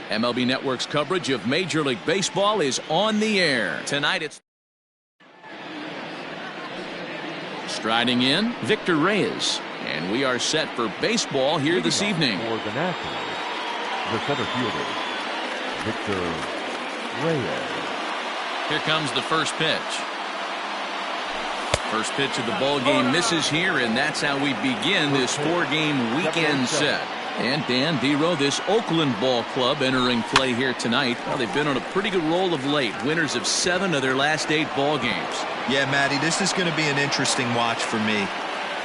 MLB Network's coverage of Major League Baseball is on the air. Tonight it's striding in, Victor Reyes. And we are set for baseball here this evening. For the Nationals, the center fielder, Victor Reyes. Here comes the first pitch. First pitch of the ball game misses here, and that's how we begin this four-game weekend set. And Dan Dero, this Oakland ball club entering play here tonight. Well, they've been on a pretty good roll of late. Winners of 7 of their last 8 ball games. Yeah, Matty, this is going to be an interesting watch for me.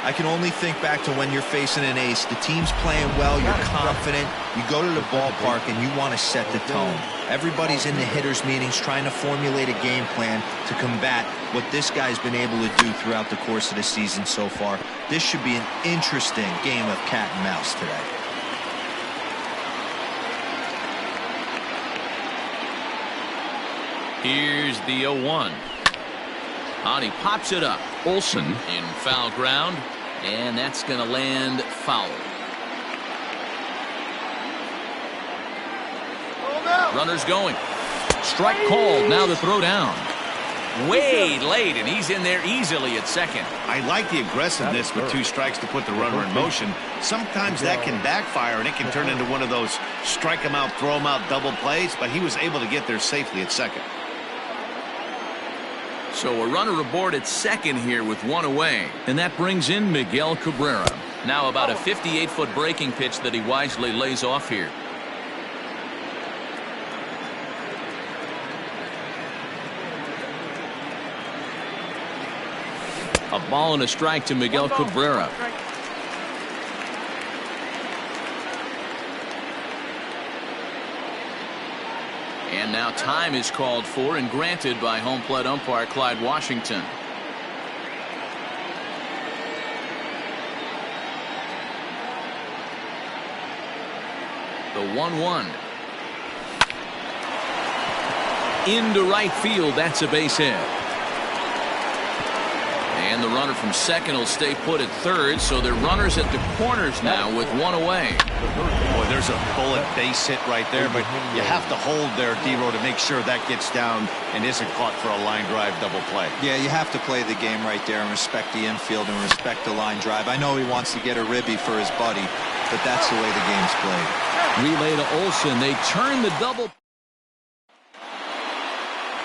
I can only think back to when you're facing an ace. The team's playing well, you're confident, you go to the ballpark and you want to set the tone. Everybody's in the hitters meetings trying to formulate a game plan to combat what this guy's been able to do throughout the course of the season so far. This should be an interesting game of cat and mouse today. Here's the 0-1. And he pops it up. Olsen in foul ground, and that's going to land foul. Runners going. Strike called. Now the throw down. Way late, and he's in there easily at second. I like the aggressiveness with 2 strikes to put the runner in motion. Sometimes that can backfire, and it can turn into one of those strike him out, throw him out double plays, but he was able to get there safely at second. So a runner aboard at second here with 1 away. And that brings in Miguel Cabrera. Now about a 58-foot breaking pitch that he wisely lays off here. A ball and a strike to Miguel Cabrera. And now time is called for and granted by home plate umpire Clyde Washington. The 1-1. Into right field. That's a base hit. And the runner from second will stay put at third, so they're runners at the corners now with 1 away. Boy, there's a bullet base hit right there, but you have to hold there, Dero, to make sure that gets down and isn't caught for a line drive double play. Yeah, you have to play the game right there and respect the infield and respect the line drive. I know he wants to get a ribby for his buddy, but that's the way the game's played. Relay to Olsen. They turn the double.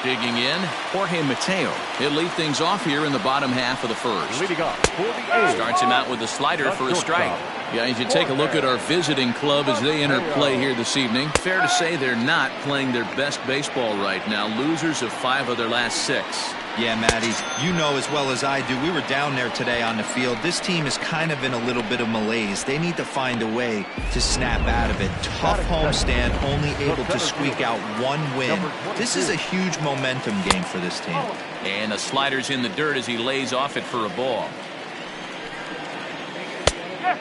Digging in, Jorge Mateo. He'll lead things off here in the bottom half of the first. Leading off for the A's. Starts him out with a slider for a strike. Yeah, as you take a look at our visiting club as they enter play here this evening, fair to say they're not playing their best baseball right now. Losers of 5 of their last 6. Yeah, Matty, you know as well as I do, we were down there today on the field. This team is kind of in a little bit of malaise. They need to find a way to snap out of it. Tough homestand, only able to squeak out 1 win. This is a huge momentum game for this team. And the slider's in the dirt as he lays off it for a ball.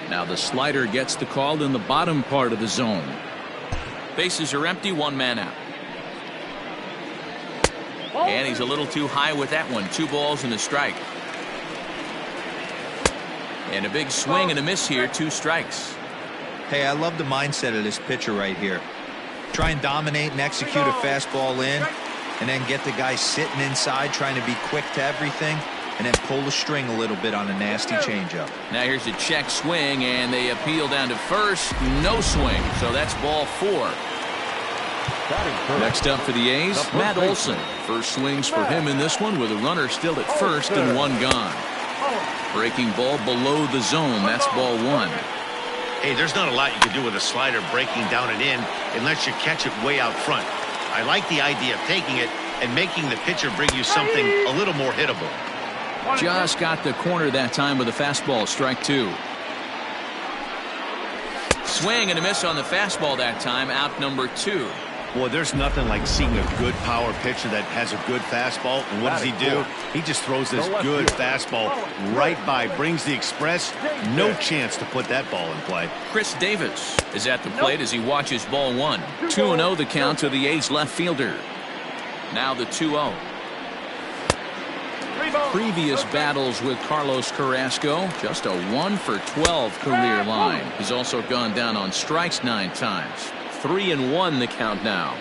Now the slider gets the call in the bottom part of the zone. Bases are empty, 1 man out. And he's a little too high with that one. 2 balls and a strike. And a big swing and a miss here. 2 strikes. Hey, I love the mindset of this pitcher right here. Try and dominate and execute a fastball in, and then get the guy sitting inside trying to be quick to everything, and then pull the string a little bit on a nasty changeup. Now here's a check swing, and they appeal down to first. No swing. So that's ball 4. Next up for the A's, Matt Olsen. First swings for him in this one with a runner still at first and 1 gone. Breaking ball below the zone. That's ball 1. Hey, there's not a lot you can do with a slider breaking down and in unless you catch it way out front. I like the idea of taking it and making the pitcher bring you something a little more hittable. Just got the corner that time with a fastball. Strike 2. Swing and a miss on the fastball that time. Out number 2. Boy, there's nothing like seeing a good power pitcher that has a good fastball. And what does he do? He just throws this good fastball right by, brings the express. No chance to put that ball in play. Chris Davis is at the plate as he watches ball 1. 2-0 the count to the A's left fielder. Now the 2-0. Previous battles with Carlos Carrasco, just a 1 for 12 career line. He's also gone down on strikes 9 times. 3-1 the count now.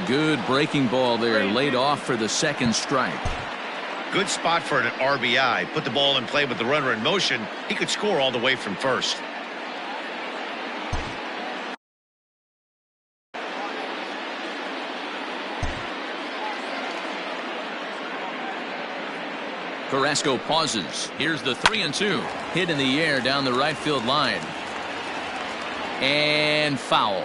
Good breaking ball there, laid off for the second strike. Good spot for an RBI. Put the ball in play with the runner in motion. He could score all the way from first. Carrasco pauses. Here's the 3-2. Hit in the air down the right field line. And foul.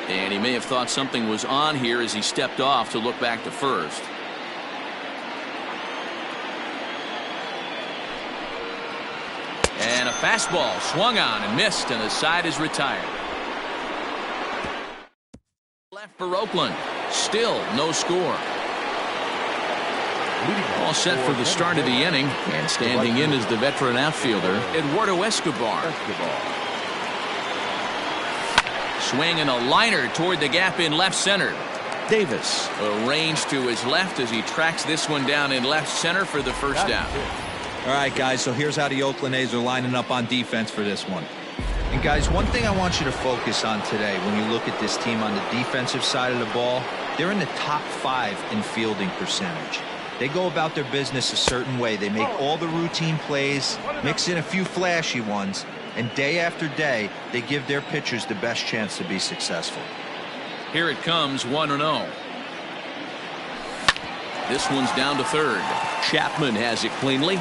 And he may have thought something was on here as he stepped off to look back to first. And a fastball swung on and missed, and the side is retired. Left for Oakland. Still no score. All set for the start of the inning, and standing in is the veteran outfielder, Eduardo Escobar. Swing and a liner toward the gap in left center. Davis arranged to his left as he tracks this one down in left center for the first down. All right, guys, so here's how the Oakland A's are lining up on defense for this one. And, guys, one thing I want you to focus on today when you look at this team on the defensive side of the ball, they're in the top 5 in fielding percentage. They go about their business a certain way. They make all the routine plays, mix in a few flashy ones, and day after day, they give their pitchers the best chance to be successful. Here it comes, 1-0. This one's down to third. Chapman has it cleanly.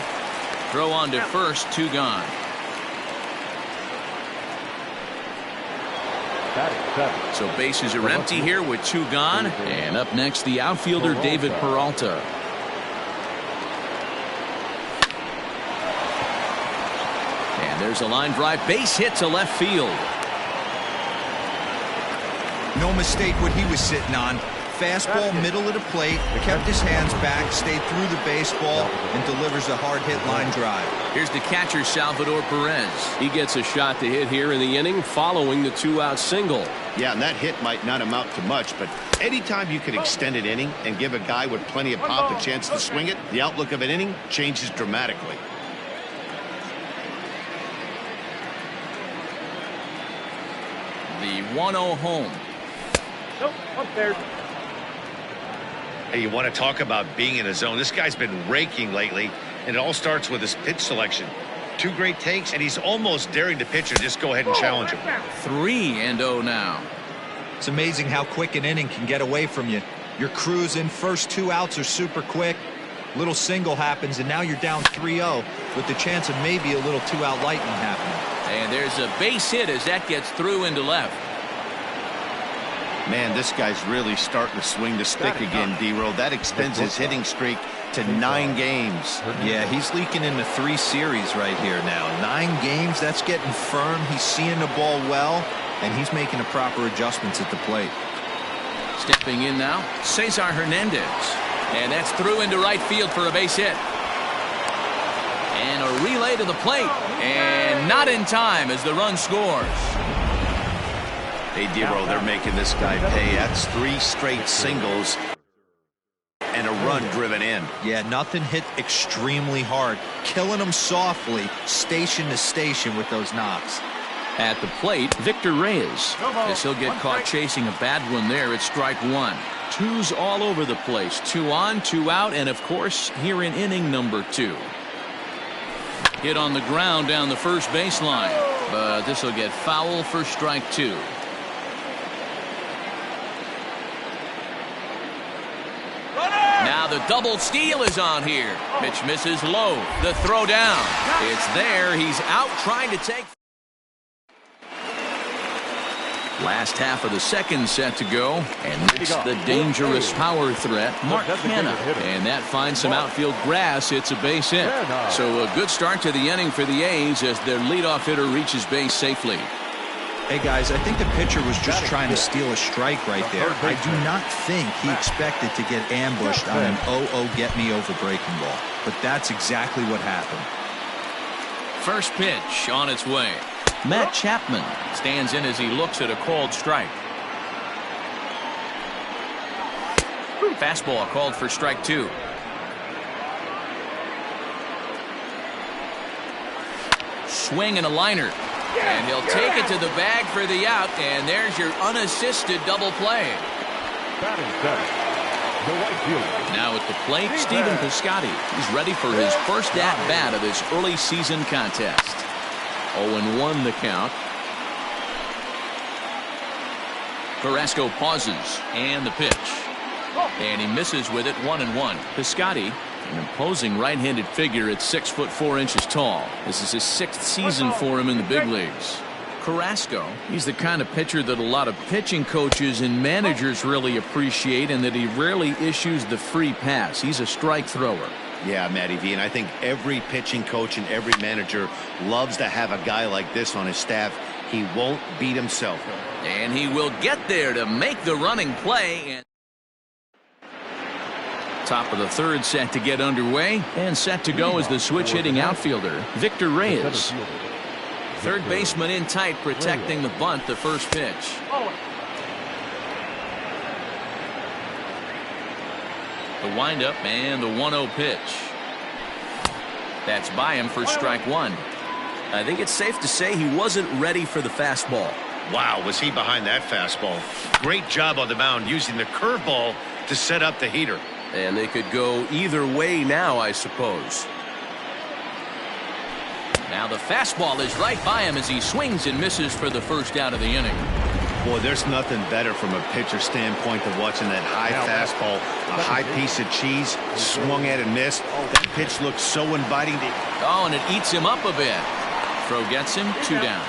Throw on to first, 2 gone. So bases are empty here with 2 gone. And up next, the outfielder, David Peralta. And there's a line drive, base hit to left field. No mistake what he was sitting on. Fastball, middle of the plate, kept his hands back, stayed through the baseball, and delivers a hard-hit line drive. Here's the catcher, Salvador Perez. He gets a shot to hit here in the inning following the 2-out single. Yeah, and that hit might not amount to much, but anytime you can extend an inning and give a guy with plenty of pop a chance to swing it, the outlook of an inning changes dramatically. The 1-0 home. Nope, up there. Hey, you want to talk about being in a zone? This guy's been raking lately, and it all starts with his pitch selection. 2 great takes, and he's almost daring the pitcher just go ahead and challenge him. 3-0 now. It's amazing how quick an inning can get away from you. You're cruising, first 2 outs are super quick. Little single happens, and now you're down 3-0 with the chance of maybe a little 2-out lightning happening. And there's a base hit as that gets through into left. Man, this guy's really starting to swing the stick again, D-Row. That extends his hitting streak to 9 games. Yeah, he's leaking into 3 series right here now. 9 games, that's getting firm. He's seeing the ball well, and he's making the proper adjustments at the plate. Stepping in now, Cesar Hernandez. And that's through into right field for a base hit. And a relay to the plate. And not in time as the run scores. Hey, D-Row, they're making this guy pay. That's 3 straight singles and a run driven in. Yeah, nothing hit extremely hard. Killing them softly, station to station with those knocks. At the plate, Victor Reyes. As he'll get caught chasing a bad one there at strike 1. 2's all over the place. 2 on, 2 out, and of course, here in inning number 2. Hit on the ground down the first baseline, but this will get foul for strike 2. Now the double steal is on here. Pitch misses low. The throw down. It's there. He's out trying to take. Last half of the second set to go. And it's the dangerous power threat, Mark Hanna. And that finds some outfield grass. It's a base hit. So a good start to the inning for the A's as their leadoff hitter reaches base safely. Hey, guys, I think the pitcher was just trying to steal a strike right there. I do not think he expected to get ambushed on an 0-0 get-me-over breaking ball. But that's exactly what happened. First pitch on its way. Matt Chapman stands in as he looks at a called strike. Fastball called for strike 2. Swing and a liner. And he'll take it to the bag for the out, and there's your unassisted double play. Batting center, the right fielder. Now at the plate, Stephen Piscotty. He's ready for his first at-bat of this early season contest. 0-1 the count. Carrasco pauses, and the pitch. And he misses with it, 1-1. Piscotty, an imposing right-handed figure at 6'4" tall. This is his 6th season for him in the big leagues. Carrasco, he's the kind of pitcher that a lot of pitching coaches and managers really appreciate, and that he rarely issues the free pass. He's a strike thrower. Yeah, Matty V, and I think every pitching coach and every manager loves to have a guy like this on his staff. He won't beat himself. And he will get there to make the running play. And top of the third set to get underway, and set to go is the switch-hitting outfielder, Victor Reyes. Third baseman in tight, protecting the bunt, the first pitch. The windup and the 1-0 pitch. That's by him for strike 1. I think it's safe to say he wasn't ready for the fastball. Wow, was he behind that fastball. Great job on the mound using the curveball to set up the heater. And they could go either way now, I suppose. Now the fastball is right by him as he swings and misses for the first out of the inning. Boy, there's nothing better from a pitcher standpoint than watching that high fastball, a high piece of cheese, swung at and missed. That pitch looks so inviting. Oh, and it eats him up a bit. Throw gets him, 2 down.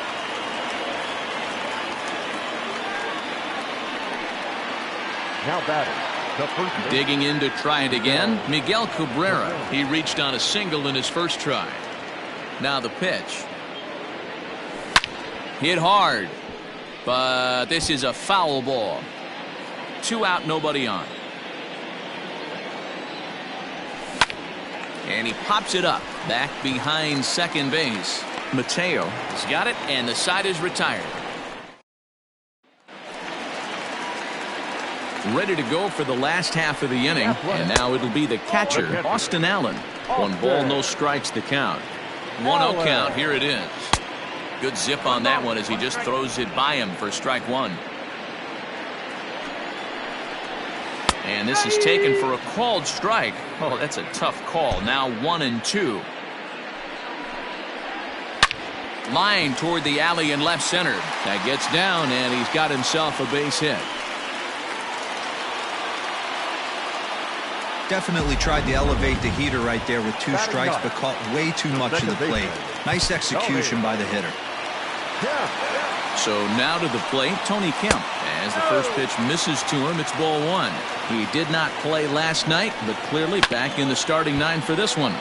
Now batting, the first. Digging in to try it again, Miguel Cabrera. He reached on a single in his first try. Now the pitch. Hit hard, but this is a foul ball. 2 out, nobody on. And he pops it up back behind second base. Mateo has got it, and the side is retired. Ready to go for the last half of the inning, and now it'll be the catcher, Austin Allen. 1 ball, no strikes the count. 1-0 count, here it is. Good zip on that one as he just throws it by him for strike 1. And this is taken for a called strike. Oh, that's a tough call. Now 1-2. Line toward the alley in left center. That gets down, and he's got himself a base hit. Definitely tried to elevate the heater right there with 2 strikes, but caught way too much of the plate. Nice execution by the hitter. So now to the plate, Tony Kemp. As the first pitch misses to him, it's ball 1. He did not play last night, but clearly back in the starting 9 for this one.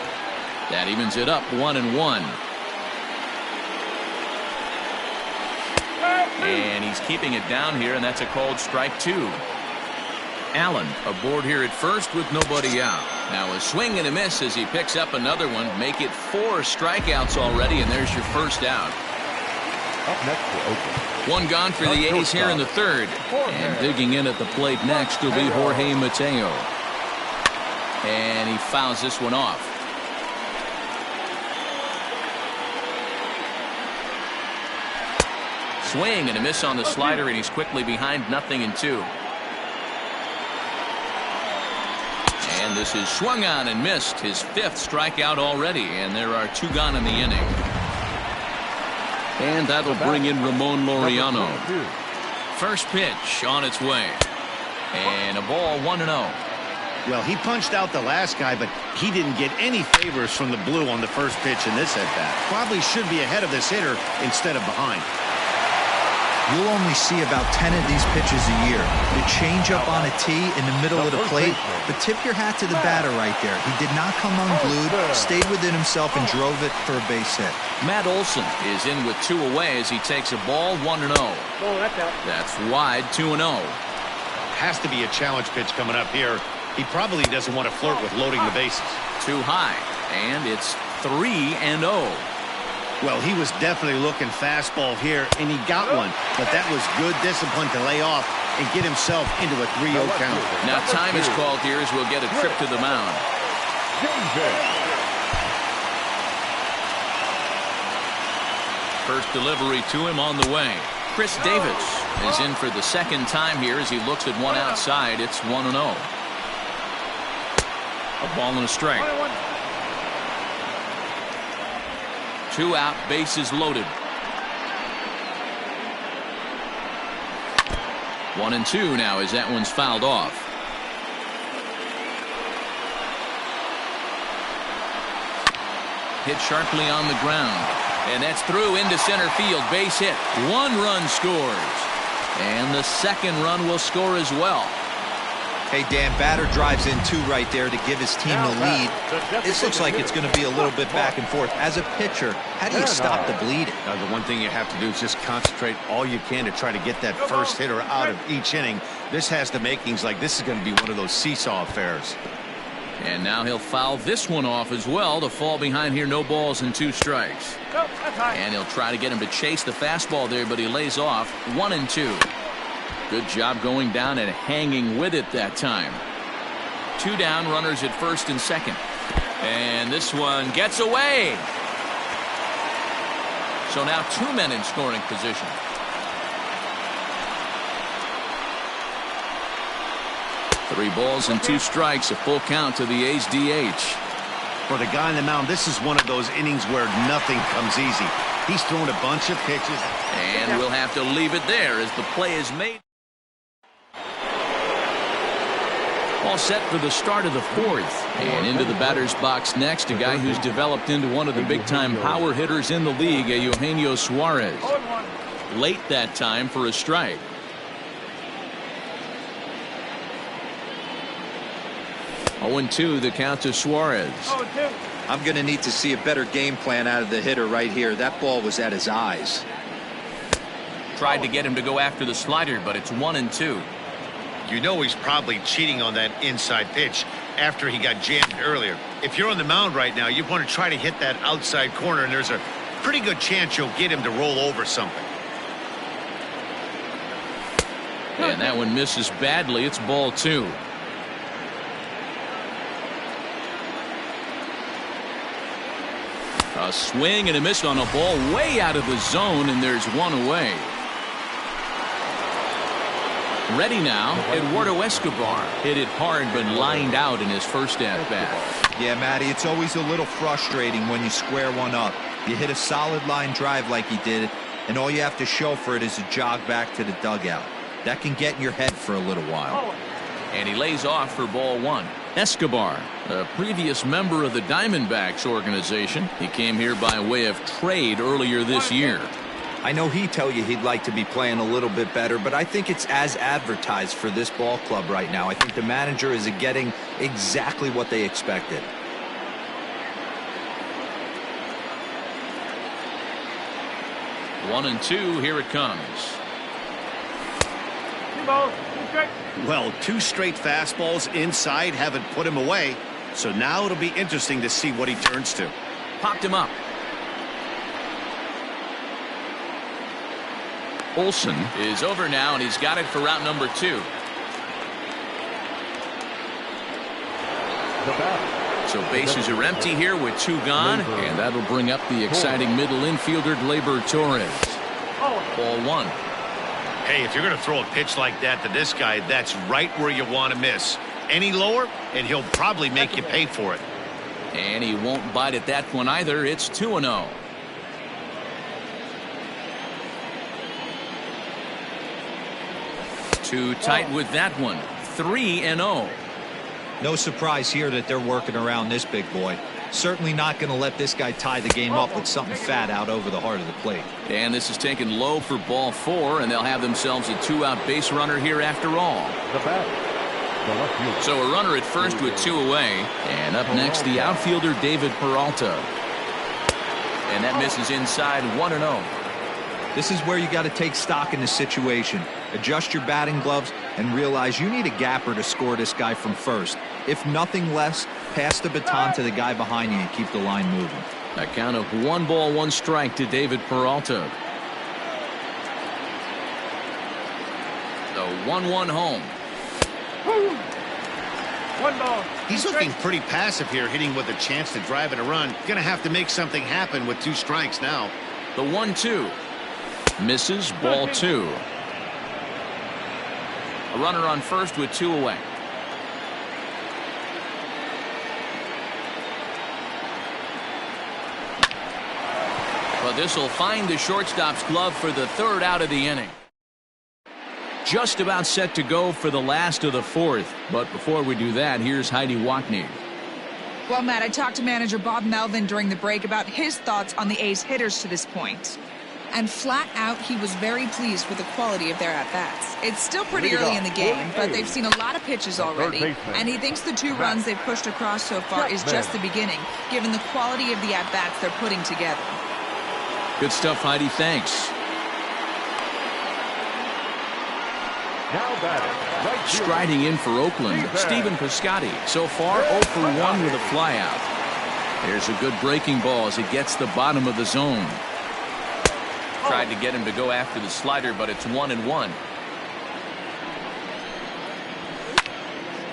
That evens it up, 1-1. And he's keeping it down here, and that's a called strike 2. Allen aboard here at first with nobody out. Now a swing and a miss as he picks up another one. Make it 4 strikeouts already, and there's your first out. Up next for Oakland. 1 gone for the A's here in the third. And digging in at the plate next will be Jorge Mateo. And he fouls this one off. Swing and a miss on the slider, and he's quickly behind 0-2. And this is swung on and missed, his 5th strikeout already, and there are 2 gone in the inning. And that'll bring in Ramon Laureano. First pitch on its way. And a ball, 1-0. Well, he punched out the last guy, but he didn't get any favors from the blue on the first pitch in this at-bat. Probably should be ahead of this hitter instead of behind. You'll only see about 10 of these pitches a year. The changeup on a tee in the middle of the plate, but tip your hat to the batter right there. He did not come unglued, stayed within himself, and drove it for a base hit. Matt Olson is in with 2 away as he takes a ball, 1-0. That's wide, 2-0. Has to be a challenge pitch coming up here. He probably doesn't want to flirt with loading the bases. Too high, and it's 3-0. Well, he was definitely looking fastball here, and he got one. But that was good discipline to lay off and get himself into a 3-0 count. Now time is called here as we'll get a trip to the mound. First delivery to him on the way. Chris Davis is in for the second time here as he looks at one outside. It's 1-0. A ball and a strike. 2 out, bases loaded. 1-2 now as that one's fouled off. Hit sharply on the ground. And that's through into center field. Base hit. 1 run scores. And the second run will score as well. Hey, Dan, batter drives in 2 right there to give his team the lead. This looks like it's going to be a little bit back and forth. As a pitcher, how do you stop the bleeding? Now, the one thing you have to do is just concentrate all you can to try to get that first hitter out of each inning. This has the makings like this is going to be one of those seesaw affairs. And now he'll foul this one off as well to fall behind here. No balls and 2 strikes. And he'll try to get him to chase the fastball there, but he lays off. 1-2. Good job going down and hanging with it that time. 2 down, runners at first and second. And this one gets away. So now 2 men in scoring position. Three balls and 2 strikes, a full count to the A's DH. For the guy on the mound, this is one of those innings where nothing comes easy. He's thrown a bunch of pitches. And we'll have to leave it there as the play is made. All set for the start of the 4th. And into the batter's box next, a guy who's developed into one of the big-time power hitters in the league, Eugenio Suarez. Late that time for a strike. 0-2 the count to Suarez. I'm going to need to see a better game plan out of the hitter right here. That ball was at his eyes. Tried to get him to go after the slider, but it's 1-2. You know he's probably cheating on that inside pitch after he got jammed earlier. If you're on the mound right now, you want to try to hit that outside corner, and there's a pretty good chance you'll get him to roll over something. And that one misses badly. It's ball 2. A swing and a miss on a ball way out of the zone, and there's 1 away. Ready now, Eduardo Escobar hit it hard but lined out in his first at-bat. Yeah, Matty, it's always a little frustrating when you square one up. You hit a solid line drive like he did, and all you have to show for it is a jog back to the dugout. That can get in your head for a little while. And he lays off for ball 1. Escobar, a previous member of the Diamondbacks organization. He came here by way of trade earlier this year. I know he'd tell you he'd like to be playing a little bit better, but I think it's as advertised for this ball club right now. I think the manager is getting exactly what they expected. One and two, here it comes. 2 balls, 2 strikes. Well, 2 straight fastballs inside haven't put him away. So now it'll be interesting to see what he turns to. Popped him up. Olsen is over now, and he's got it for route number 2. So bases are empty here with 2 gone, and that'll bring up the exciting middle infielder Gleyber Torres. Ball 1. Hey, if you're going to throw a pitch like that to this guy, that's right where you want to miss. Any lower, and he'll probably make you pay for it. And he won't bite at that one either. It's 2-0. Too tight with that one. 3-0. No surprise here that they're working around this big boy. Certainly not going to let this guy tie the game up with something fat out over the heart of the plate. And this is taken low for ball 4, and they'll have themselves a 2-out base runner here after all. So a runner at first with 2 away. And up next, the outfielder David Peralta. And that misses inside. 1-0. This is where you got to take stock in the situation. Adjust your batting gloves and realize you need a gapper to score this guy from first. If nothing less, pass the baton to the guy behind you and keep the line moving. A count of 1 ball, 1 strike to David Peralta. The 1-1 home. 1 ball. He's looking pretty passive here, hitting with a chance to drive and a run. Gonna have to make something happen with 2 strikes now. The 1-2. Misses, ball 2. A runner on first with 2 away. But this will find the shortstop's glove for the 3rd out of the inning. Just about set to go for the last of the 4th. But before we do that, here's Heidi Wackney. Well, Matt, I talked to manager Bob Melvin during the break about his thoughts on the A's hitters to this point. And flat out, he was very pleased with the quality of their at-bats. It's still pretty early in the game, but they've seen a lot of pitches already. And he thinks the 2 runs they've pushed across so far is just the beginning, given the quality of the at-bats they're putting together. Good stuff, Heidi. Thanks. Now batting, right fielder. Striding in for Oakland, Stephen Piscotty. So far, 0 for 1 with a flyout. There's a good breaking ball as it gets the bottom of the zone. Tried to get him to go after the slider, but it's 1-1.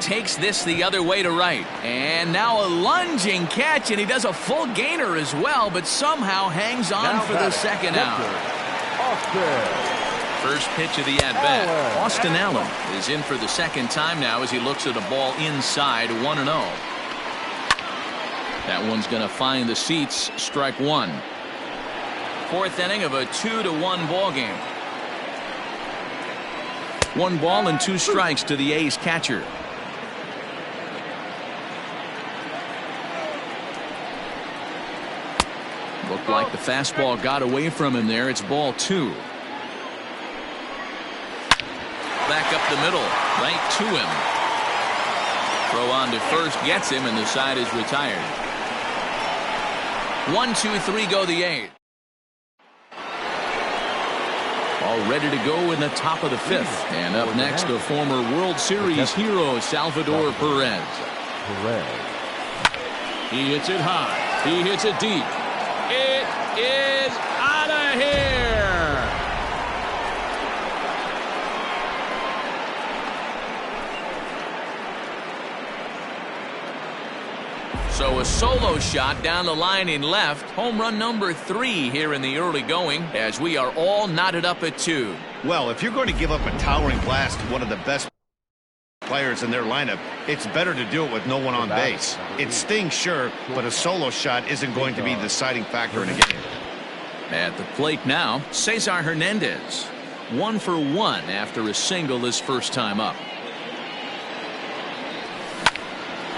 Takes this the other way to right. And now a lunging catch, and he does a full gainer as well, but somehow hangs on now for the second out. First pitch of the at-bat. Austin Allen is in for the second time now as he looks at a ball inside 1-0. That one's going to find the seats. Strike 1. 4th inning of a 2-1 ball game. 1 ball and 2 strikes to the A's catcher. Looked like the fastball got away from him there. It's ball 2. Back up the middle, right to him. Throw on to first, gets him, and the side is retired. 1, 2, 3 go the A's. All ready to go in the top of the 5th. And up next, the former World Series hero, Salvador Perez. He hits it high. He hits it deep. It is out of here. So a solo shot down the line in left. Home run number 3 here in the early going as we are all knotted up at 2. Well, if you're going to give up a towering blast to one of the best players in their lineup, it's better to do it with no one on base. It stings, sure, but a solo shot isn't going to be the deciding factor in a game. At the plate now, Cesar Hernandez. 1 for 1 after a single his first time up.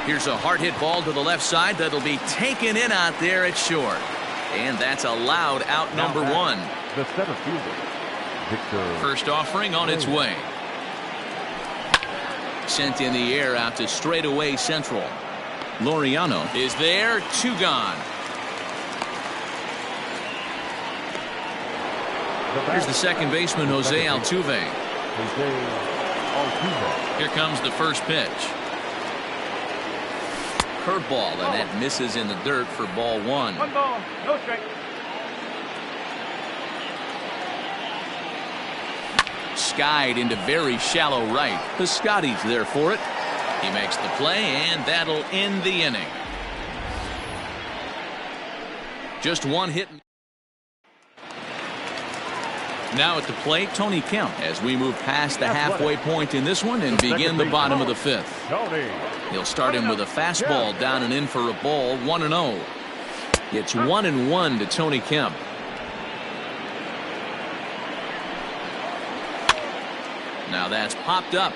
Here's a hard hit ball to the left side that'll be taken in out there at short. And that's a loud out number 1. The center fielder, Victor. First offering on its way. Sent in the air out to straightaway central. Laureano is there, 2 gone. Here's the second baseman, Jose Altuve. Here comes the first pitch. Curveball, and that misses in the dirt for ball 1. 1 ball, no strike. Skied into very shallow right. Piscotty's there for it. He makes the play, and that'll end the inning. Just 1 hit. Now at the plate, Tony Kemp, as we move past the halfway point in this one and begin the bottom of the 5th. He'll start him with a fastball down and in for a ball, 1-0. It's 1-1 to Tony Kemp. Now that's popped up.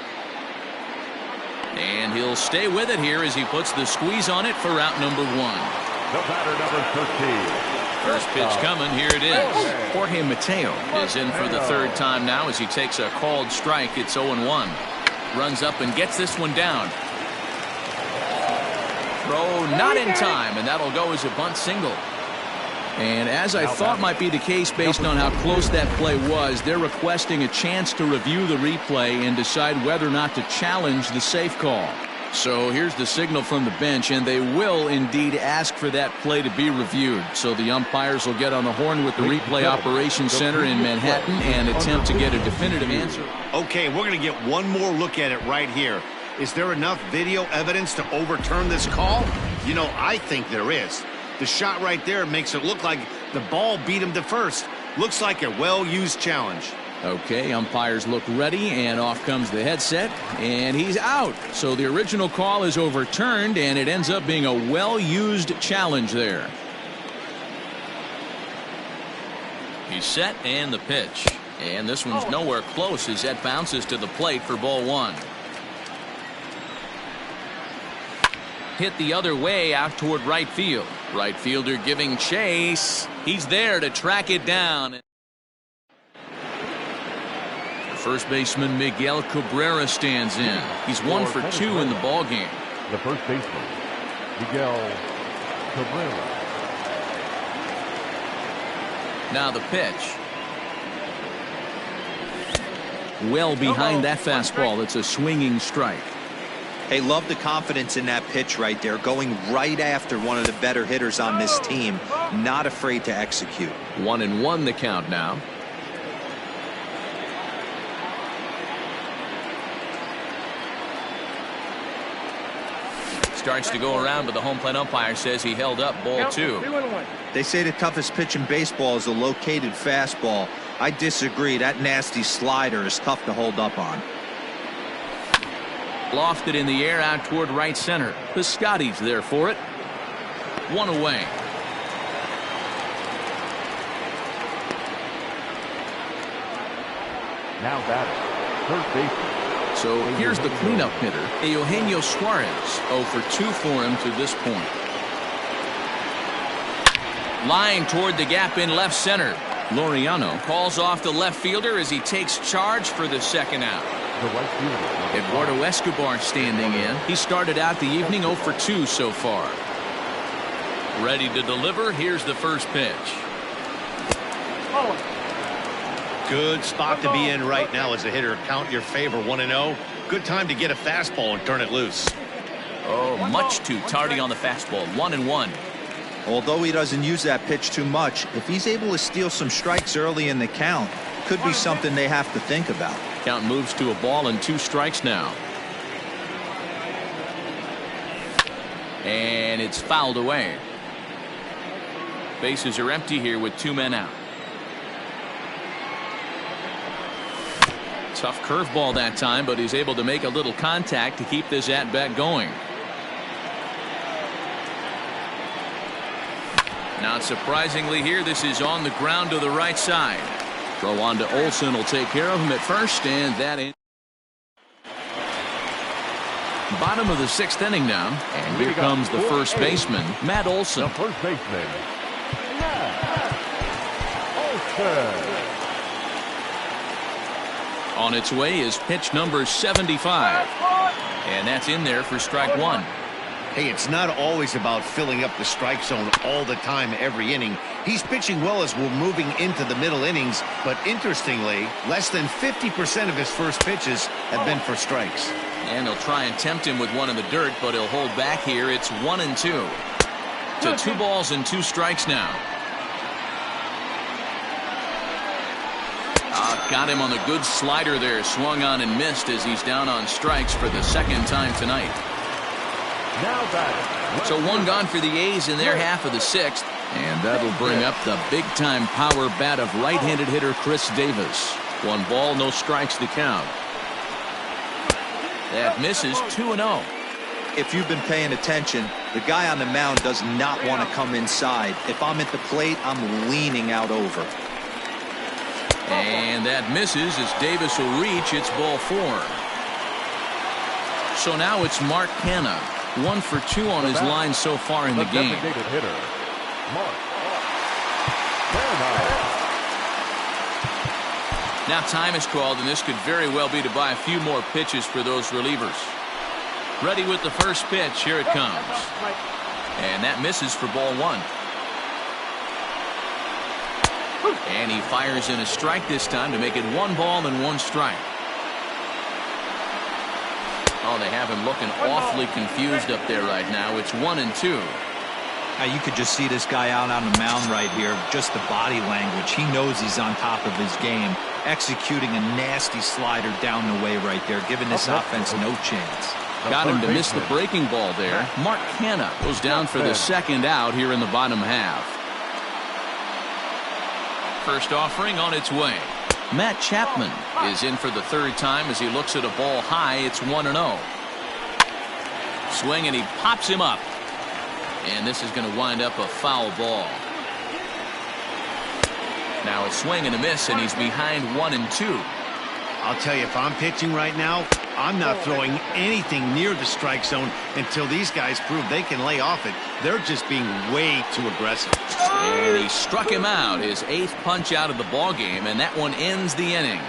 And he'll stay with it here as he puts the squeeze on it for out number 1. The batter, number 13. First pitch coming. Here it is. Jorge Mateo is in for the 3rd time now as he takes a called strike. It's 0-1. Runs up and gets this one down. Throw not in time, and that'll go as a bunt single. And as I thought might be the case based on how close that play was, they're requesting a chance to review the replay and decide whether or not to challenge the safe call. So here's the signal from the bench, and they will indeed ask for that play to be reviewed. So the umpires will get on the horn with the replay operations center in Manhattan and attempt to get a definitive answer. Okay, we're going to get one more look at it right here. Is there enough video evidence to overturn this call? You know, I think there is. The shot right there makes it look like the ball beat him to first. Looks like a well-used challenge. Okay, umpires look ready, and off comes the headset, and he's out. So the original call is overturned, and it ends up being a well-used challenge there. He's set, and the pitch. And this one's nowhere close as that bounces to the plate for ball one. Hit the other way out toward right field. Right fielder giving chase. He's there to track it down. First baseman Miguel Cabrera stands in. He's 1 for 2 in the ball game. The first baseman, Miguel Cabrera. Now the pitch. Well behind that fastball. It's a swinging strike. Hey, love the confidence in that pitch right there. Going right after one of the better hitters on this team. Not afraid to execute. 1-1 the count now. Starts to go around, but the home plate umpire says he held up ball 2. They say the toughest pitch in baseball is a located fastball. I disagree. That nasty slider is tough to hold up on. Lofted in the air out toward right center. Piscotty's there for it. 1 away. Now batting, third baseman. So here's the cleanup hitter, Eugenio Suarez. 0 for 2 for him to this point. Line toward the gap in left center. Laureano calls off the left fielder as he takes charge for the second out. The right fielder, Eduardo Escobar standing in. He started out the evening 0 for 2 so far. Ready to deliver. Here's the first pitch. Good spot to be in right now as a hitter. Count your favor. 1-0. Good time to get a fastball and turn it loose. Oh, much too tardy on the fastball. 1-1. Although he doesn't use that pitch too much, if he's able to steal some strikes early in the count, could be something they have to think about. Count moves to a ball and 2 strikes now. And it's fouled away. Bases are empty here with 2 men out. Tough curveball that time, but he's able to make a little contact to keep this at-bat going. Not surprisingly here, this is on the ground to the right side. Throw on to Olsen will take care of him at first, and that in. Bottom of the 6th inning now, and here comes the first baseman, Matt Olsen. The first baseman, Matt Olsen. On its way is pitch number 75. And that's in there for strike 1. Hey, it's not always about filling up the strike zone all the time every inning. He's pitching well as we're moving into the middle innings, but interestingly, less than 50% of his first pitches have been for strikes. And he'll try and tempt him with one in the dirt, but he'll hold back here. It's 1-2. To 2 balls and 2 strikes now. Got him on the good slider there. Swung on and missed as he's down on strikes for the 2nd time tonight. Now batting. So 1 gone for the A's in their half of the 6th. And that'll bring up the big-time power bat of right-handed hitter Chris Davis. 1 ball, no strikes to count. That misses. 2-0. If you've been paying attention, the guy on the mound does not want to come inside. If I'm at the plate, I'm leaning out over. And that misses as Davis will reach. It's ball 4. So now it's Mark Canha. 1 for 2 on his line so far in the game. Designated hitter, Mark Canha. Now time is called, and this could very well be to buy a few more pitches for those relievers. Ready with the first pitch. Here it comes. And that misses for ball 1. And he fires in a strike this time to make it 1 ball and 1 strike. Oh, they have him looking awfully confused up there right now. It's 1-2. Now you could just see this guy out on the mound right here. Just the body language. He knows he's on top of his game. Executing a nasty slider down the way right there, giving this offense no chance. Got him to miss the breaking ball there. Mark Canha goes down for the second out here in the bottom half. First offering on its way. Matt Chapman is in for the third time as he looks at a ball high. It's 1-0. Swing, and he pops him up. And this is going to wind up a foul ball. Now a swing and a miss, and he's behind 1-2. I'll tell you, if I'm pitching right now, I'm not throwing anything near the strike zone until these guys prove they can lay off it. They're just being way too aggressive. And he struck him out, his 8th punch out of the ball game, and that one ends the inning.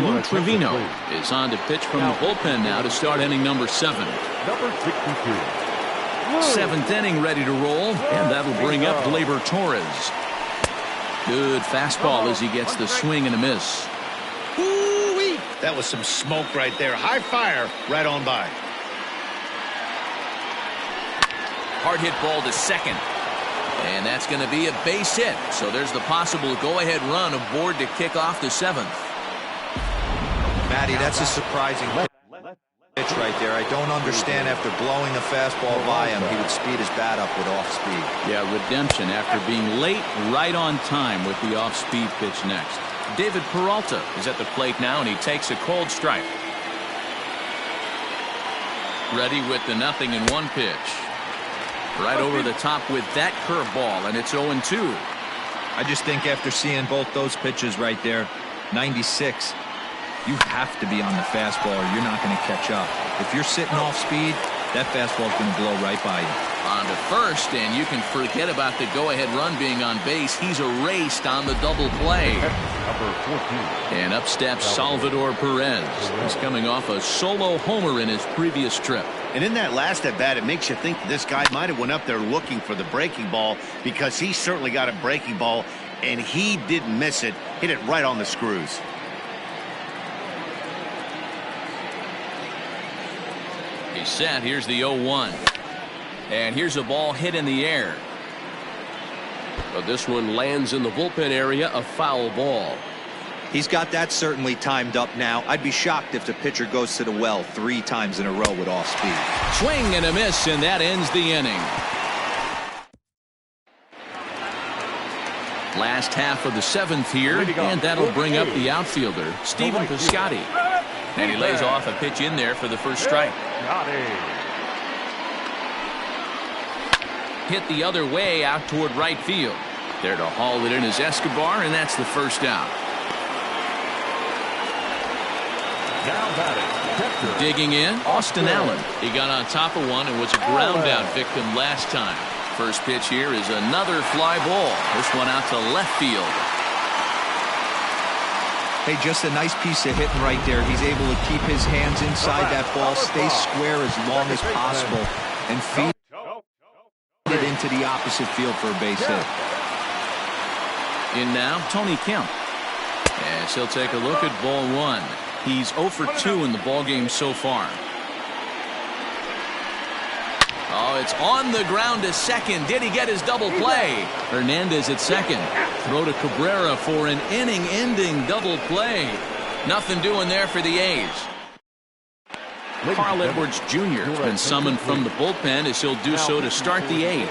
Lou Trevino is on to pitch from the bullpen now to start inning number 7. Number 62. 7th inning ready to roll, and that'll bring up Gleyber Torres. Good fastball as he gets the swing and a miss. Ooh-wee. That was some smoke right there. High fire right on by. Hard hit ball to second. And that's going to be a base hit. So there's the possible go-ahead run aboard to kick off the 7th. Matty, that's a surprising pitch right there. I don't understand after blowing a fastball by him, he would speed his bat up with off speed. Yeah, redemption after being late, right on time with the off-speed pitch next. David Peralta is at the plate now, and he takes a cold strike. Ready with the 0-1 pitch. Right over the top with that curveball, and it's 0-2. I just think after seeing both those pitches right there, 96, you have to be on the fastball or you're not going to catch up. If you're sitting off speed, that fastball is going to blow right by you. On to first, and you can forget about the go-ahead run being on base. He's erased on the double play. Number 14. And up steps Salvador Perez. He's coming off a solo homer in his previous trip. And in that last at-bat, it makes you think that this guy might have went up there looking for the breaking ball, because he certainly got a breaking ball, and he didn't miss it. Hit it right on the screws. He's set. Here's the 0-1. And here's a ball hit in the air. But this one lands in the bullpen area, a foul ball. He's got that certainly timed up now. I'd be shocked if the pitcher goes to the well 3 times in a row with off speed. Swing and a miss, and that ends the inning. Last half of the 7th here, and that'll bring up the outfielder, Stephen Piscotty. And he lays off a pitch in there for the first strike. Hit the other way out toward right field. There to haul it in is Escobar, and that's the first out. Digging in, Austin Allen. He got on top of one and was a ground out victim last time. First pitch here is another fly ball. This one out to left field. Hey, just a nice piece of hitting right there. He's able to keep his hands inside that ball, stay square as long as possible, and feed it into the opposite field for a base hit. In now, Tony Kemp. As he'll take a look at ball 1. He's 0 for 2 in the ballgame so far. Oh, it's on the ground to second. Did he get his double play? Hernandez at second. Throw to Cabrera for an inning-ending double play. Nothing doing there for the A's. Carl Edwards Jr. has been summoned from the bullpen as he'll do so to start the 8th.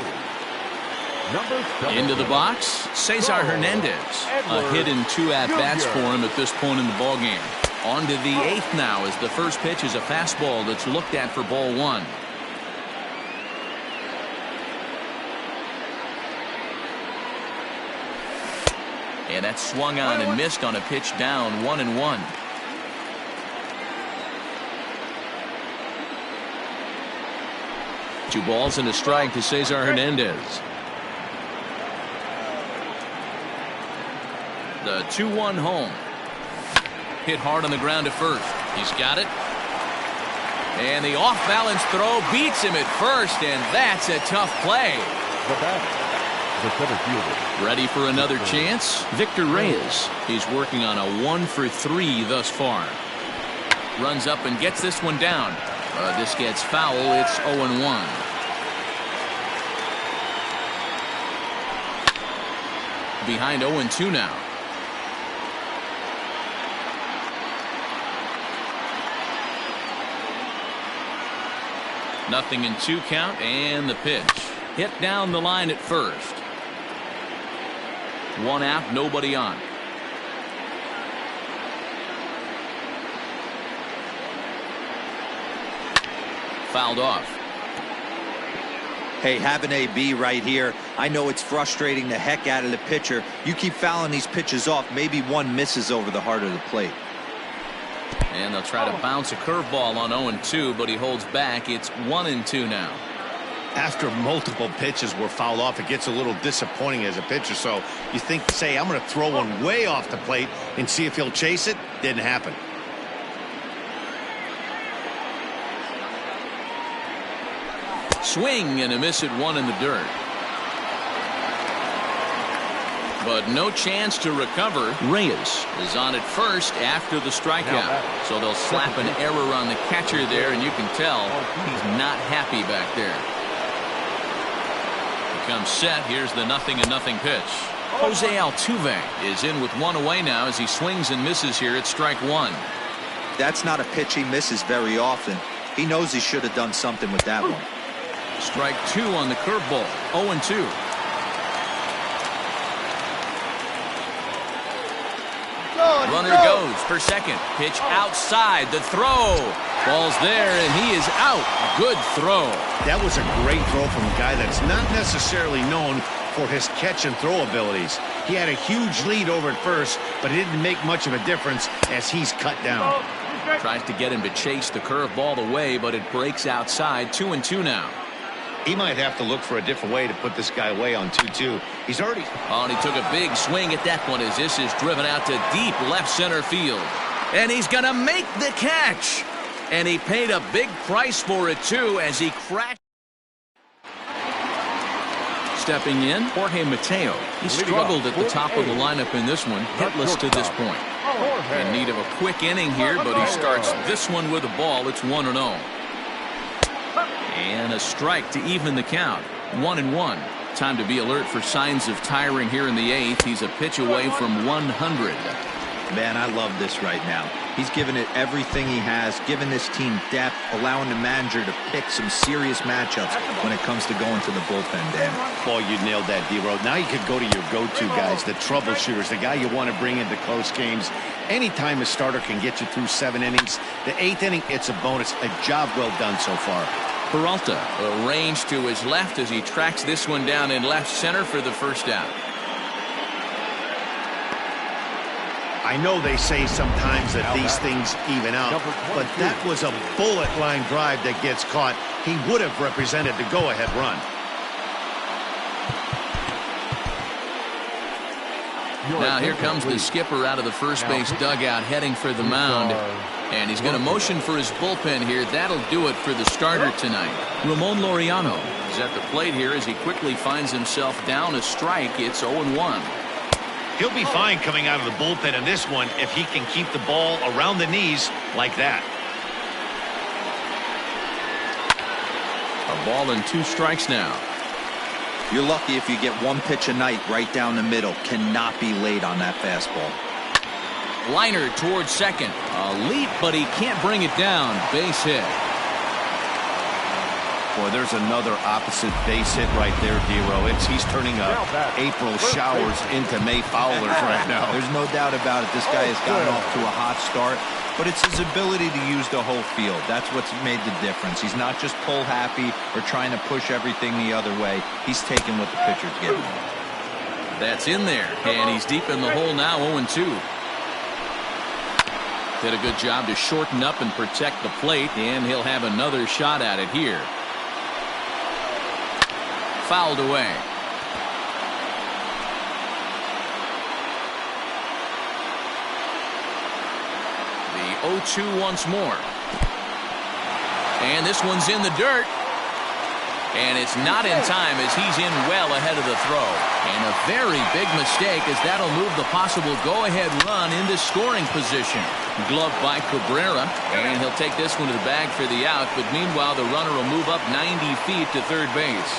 Into the box, Cesar Hernandez. A hit in 2 at-bats for him at this point in the ballgame. On to the 8th now as the first pitch is a fastball that's looked at for ball 1. And that's swung on and missed on a pitch down 1-1. Two balls and a strike to Cesar Hernandez. The 2-1 home. Hit hard on the ground to first. He's got it. And the off-balance throw beats him at first, and that's a tough play. The center fielder. Ready for another chance? Victor Reyes. He's working on a 1 for 3 thus far. Runs up and gets this one down. This gets foul. It's 0-1. Behind 0-2 now. Nothing in 2 count, and the pitch. Hit down the line at first. 1 out, nobody on. Fouled off. Hey, have an AB right here. I know it's frustrating the heck out of the pitcher. You keep fouling these pitches off, maybe one misses over the heart of the plate. And they'll try to bounce a curveball on 0-2, but he holds back. It's 1-2 now. After multiple pitches were fouled off, it gets a little disappointing as a pitcher. So you think, say, I'm going to throw one way off the plate and see if he'll chase it. Didn't happen. Swing and a miss at 1 in the dirt. But no chance to recover. Reyes is on at first after the strikeout. So they'll slap an error on the catcher there, and you can tell he's not happy back there. Comes set. Here's the 0-0 pitch. Jose Altuve is in with 1 away now as he swings and misses here at strike 1. That's not a pitch he misses very often. He knows he should have done something with that one. Strike 2 on the curveball. 0-2. Runner goes for second. Pitch outside. The throw. Ball's there, and he is out. Good throw. That was a great throw from a guy that's not necessarily known for his catch and throw abilities. He had a huge lead over at first, but it didn't make much of a difference as he's cut down. Tries to get him to chase the curveball away, but it breaks outside. 2-2 now. He might have to look for a different way to put this guy away on 2-2. He's already... Oh, and he took a big swing at that one as this is driven out to deep left center field. And he's going to make the catch. And he paid a big price for it, too, as he cracked. Stepping in, Jorge Mateo. He struggled at the top of the lineup in this one, hitless to this point. In need of a quick inning here, but he starts this one with a ball. It's 1-0. And a strike to even the count. 1-1. Time to be alert for signs of tiring here in the 8th. He's a pitch away from 100. Man, I love this right now. He's given it everything he has, given this team depth, allowing the manager to pick some serious matchups when it comes to going to the bullpen, Dan. Boy, you nailed that, D-Road. Now you could go to your go-to guys, the troubleshooters, the guy you want to bring into close games. Anytime a starter can get you through 7 innings, the 8th inning, it's a bonus. A job well done so far. Peralta arranged to his left as he tracks this one down in left center for the first out. I know they say sometimes that these things even out, but that was a bullet line drive that gets caught. He would have represented the go-ahead run. Now here comes the skipper out of the first base dugout heading for the mound. And he's going to motion for his bullpen here. That'll do it for the starter tonight. Ramon Laureano is at the plate here as he quickly finds himself down a strike. It's 0-1. He'll be fine coming out of the bullpen in this one if he can keep the ball around the knees like that. A ball and 2 strikes now. You're lucky if you get 1 pitch a night right down the middle. Cannot be late on that fastball. Liner towards second. A leap, but he can't bring it down. Base hit. Boy, there's another opposite base hit right there, D-Row. He's turning April showers into May foulers right now. There's no doubt about it. This guy has gotten off to a hot start, but it's his ability to use the whole field. That's what's made the difference. He's not just pull happy or trying to push everything the other way. He's taking what the pitcher's giving him. That's in there, and he's deep in the hole now. 0-2. Did a good job to shorten up and protect the plate, and he'll have another shot at it here. Fouled away. The 0-2 once more. And this one's in the dirt. And it's not in time as he's in well ahead of the throw. And a very big mistake as that'll move the possible go-ahead run into scoring position. Gloved by Cabrera, and he'll take this one to the bag for the out. But meanwhile, the runner will move up 90 feet to third base.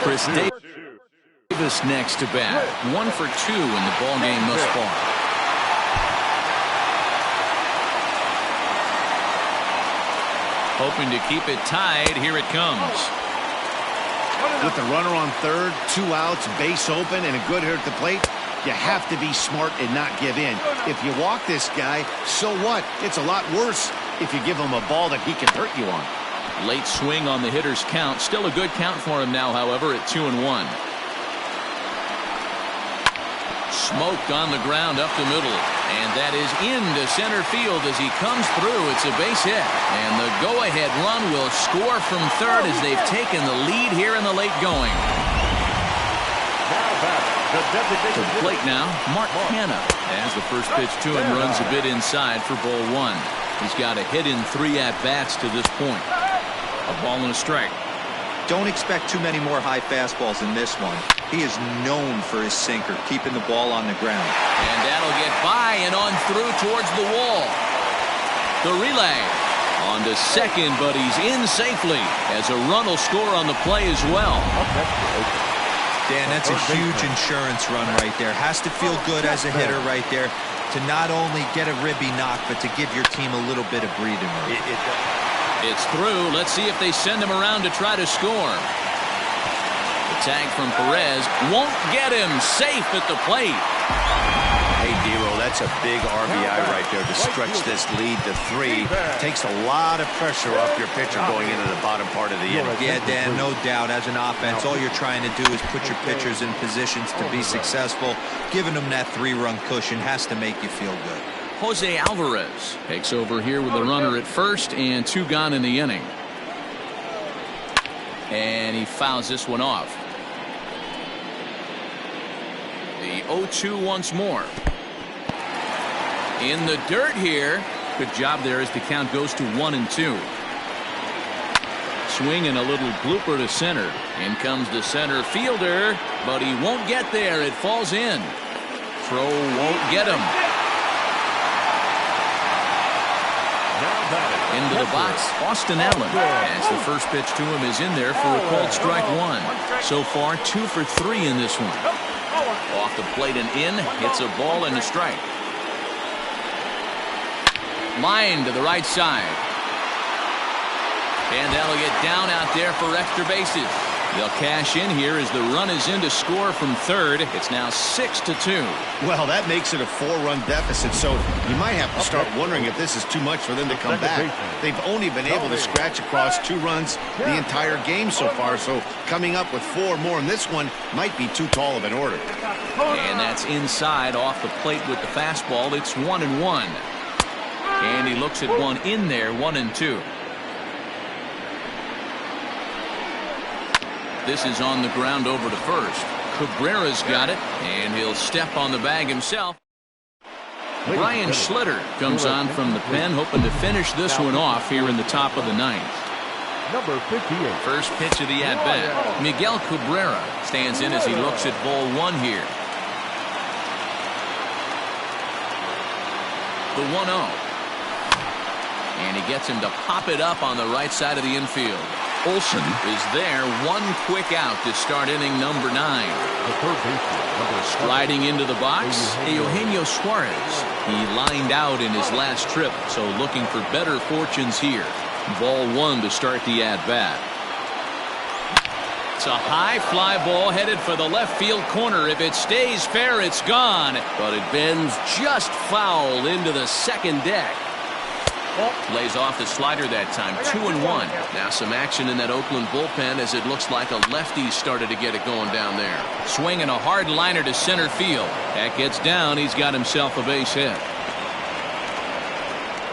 Chris Davis next to bat. 1 for 2 in the ball game thus far. Hoping to keep it tied. Here it comes. With the runner on third, 2 outs, base open, and a good hitter at the plate, you have to be smart and not give in. If you walk this guy, so what? It's a lot worse if you give him a ball that he can hurt you on. Late swing on the hitter's count. Still a good count for him now, however, at 2-1. Smoked on the ground up the middle. And that is into center field as he comes through. It's a base hit. And the go-ahead run will score from third as they've taken the lead here in the late going. To the plate now, Mark Hanna. As the first pitch to him runs a bit inside for ball 1. He's got a hit in 3 at-bats to this point. A ball and a strike. Don't expect too many more high fastballs in this one. He is known for his sinker, keeping the ball on the ground. And that'll get by and on through towards the wall. The relay on to second, but he's in safely as a run will score on the play as well. Dan, that's a huge insurance run right there. Has to feel good as a hitter right there to not only get a ribby knock, but to give your team a little bit of breathing room. It's through. Let's see if they send him around to try to score. The tag from Perez won't get him. Safe at the plate. Hey, Dero, that's a big RBI right there to stretch this lead to 3. Takes a lot of pressure off your pitcher going into the bottom part of the inning. Yeah, Dan, no doubt. As an offense, all you're trying to do is put your pitchers in positions to be successful. Giving them that 3-run cushion has to make you feel good. Jose Alvarez takes over here with a runner at first and 2 gone in the inning. And he fouls this one off. The 0-2 once more. In the dirt here. Good job there as the count goes to 1-2. Swing and a little blooper to center. In comes the center fielder, but he won't get there. It falls in. Throw won't get him. Into the box, Austin Allen, as the first pitch to him is in there for a called strike 1. So far, 2 for 3 in this one. Off the plate and in, hits a ball and a strike. Line to the right side. And that'll get down out there for extra bases. They'll cash in here as the run is in to score from third. It's now 6-2. Well, that makes it a 4-run deficit, so you might have to start wondering if this is too much for them to come back. They've only been able to scratch across 2 runs the entire game so far, so coming up with 4 more in this one might be too tall of an order. And that's inside off the plate with the fastball. It's 1-1. And he looks at one in there, 1-2. This is on the ground over to first. Cabrera's got it, and he'll step on the bag himself. Brian Schlitter comes on from the pen, hoping to finish this one off here in the top of the 9th. Number 58. First pitch of the at-bat. Miguel Cabrera stands in as he looks at ball 1 here. The 1-0. And he gets him to pop it up on the right side of the infield. Olsen is there, 1 quick out to start inning number 9. The third baseman. Striding into the box, Eugenio Suarez. He lined out in his last trip, so looking for better fortunes here. Ball 1 to start the at-bat. It's a high fly ball headed for the left field corner. If it stays fair, it's gone. But it bends just foul into the second deck. Lays off the slider that time. 2-1. Now some action in that Oakland bullpen as it looks like a lefty started to get it going down there. Swinging a hard liner to center field. That gets down. He's got himself a base hit.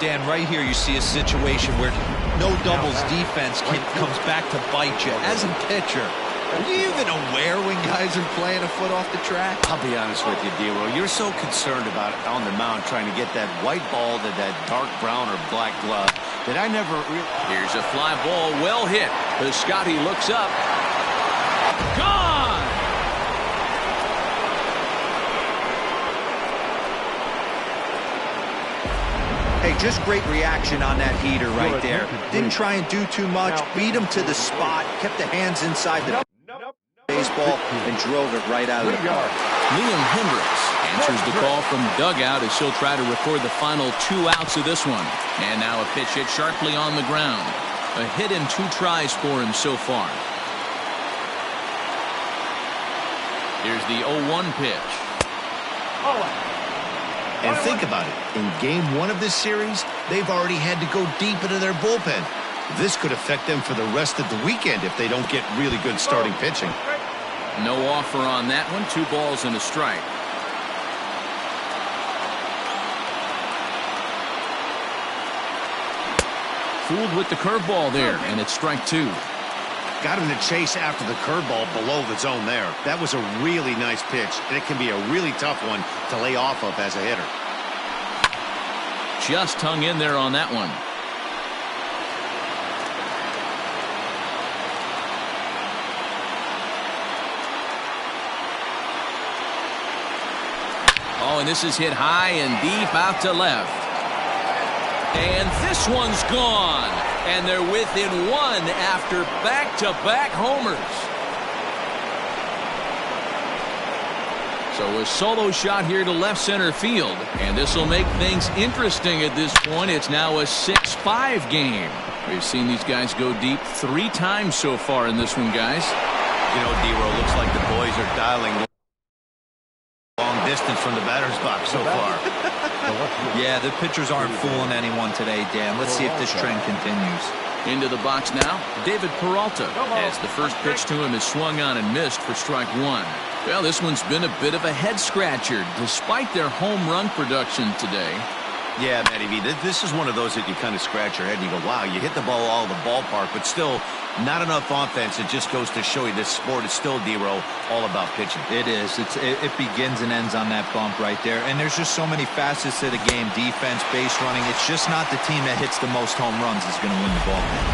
Dan, right here you see a situation where no doubles defense comes back to bite you. As a pitcher, are you even aware when guys are playing a foot off the track? I'll be honest with you, Dero. You're so concerned about on the mound trying to get that white ball to that dark brown or black glove that I never really... Here's a fly ball well hit. Piscotti looks up. Gone! Hey, just great reaction on that heater right there. Didn't try and do too much. Beat him to the spot. Kept the hands inside the baseball and drove it right out of the park. Liam Hendricks answers the call from dugout as he'll try to record the final 2 outs of this one. And now a pitch hit sharply on the ground. A hit in 2 tries for him so far. Here's the 0-1 pitch. And think about it. In game 1 of this series, they've already had to go deep into their bullpen. This could affect them for the rest of the weekend if they don't get really good starting pitching. No offer on that one. 2 balls and a strike. Fooled with the curveball there, and it's strike 2. Got him to chase after the curveball below the zone there. That was a really nice pitch, and it can be a really tough one to lay off of as a hitter. Just hung in there on that one. Oh, and this is hit high and deep out to left. And this one's gone. And they're within 1 after back-to-back homers. So a solo shot here to left center field. And this will make things interesting at this point. It's now a 6-5 game. We've seen these guys go deep 3 times so far in this one, guys. You know, D-Row, looks like the boys are dialing long distance from the batter's box so far. Yeah, the pitchers aren't fooling anyone today, Dan. Let's see if this trend continues. Into the box now, David Peralta, as the first pitch to him is swung on and missed for strike 1. Well, this one's been a bit of a head-scratcher, despite their home run production today. Yeah, Matty V, this is one of those that you kind of scratch your head and you go, wow, you hit the ball all the ballpark, but still not enough offense. It just goes to show you this sport is still, D-Row, all about pitching. It is. It begins and ends on that bump right there. And there's just so many facets to the game. Defense, base running. It's just not the team that hits the most home runs is going to win the ball game.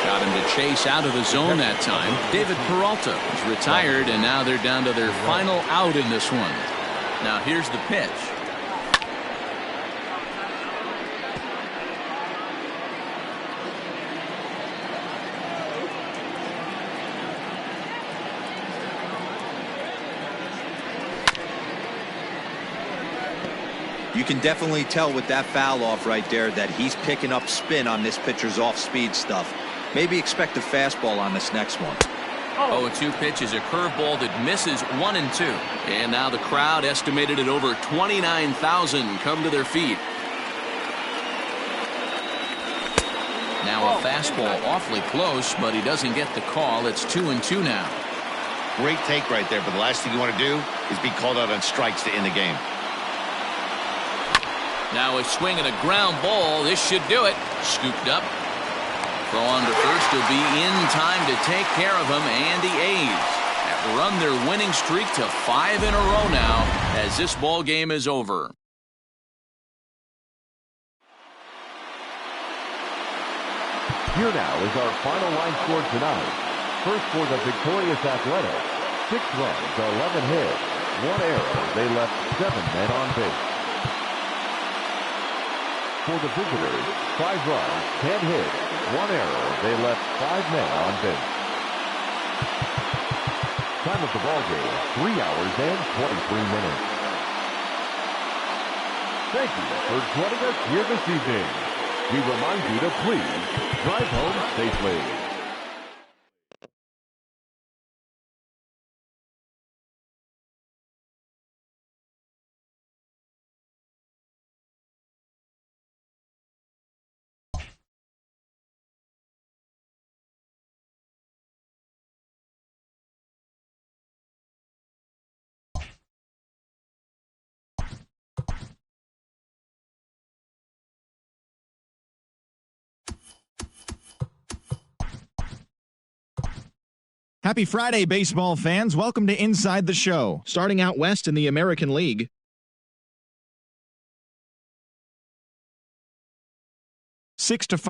Got him to chase out of the zone that time. David Peralta is retired, and now they're down to their final out in this one. Now here's the pitch. You can definitely tell with that foul off right there that he's picking up spin on this pitcher's off-speed stuff. Maybe expect a fastball on this next one. 0-2 pitch is a curveball that misses 1 and 2. And now the crowd, estimated at over 29,000, come to their feet. Now a fastball awfully close, but he doesn't get the call. It's 2-2 now. Great take right there, but the last thing you want to do is be called out on strikes to end the game. Now a swing and a ground ball. This should do it. Scooped up. Throw on to first. He'll be in time to take care of him. And the A's have run their winning streak to 5 in a row now as this ball game is over. Here now is our final line score tonight. First for the victorious Athletics, 6 runs, 11 hits, 1 error. They left 7 men on base. For the visitors, 5 runs, 10 hits, 1 error. They left 5 men on base. Time of the ball game, 3 hours and 23 minutes. Thank you for joining us here this evening. We remind you to please drive home safely. Happy Friday, baseball fans. Welcome to Inside the Show. Starting out west in the American League. 6-5.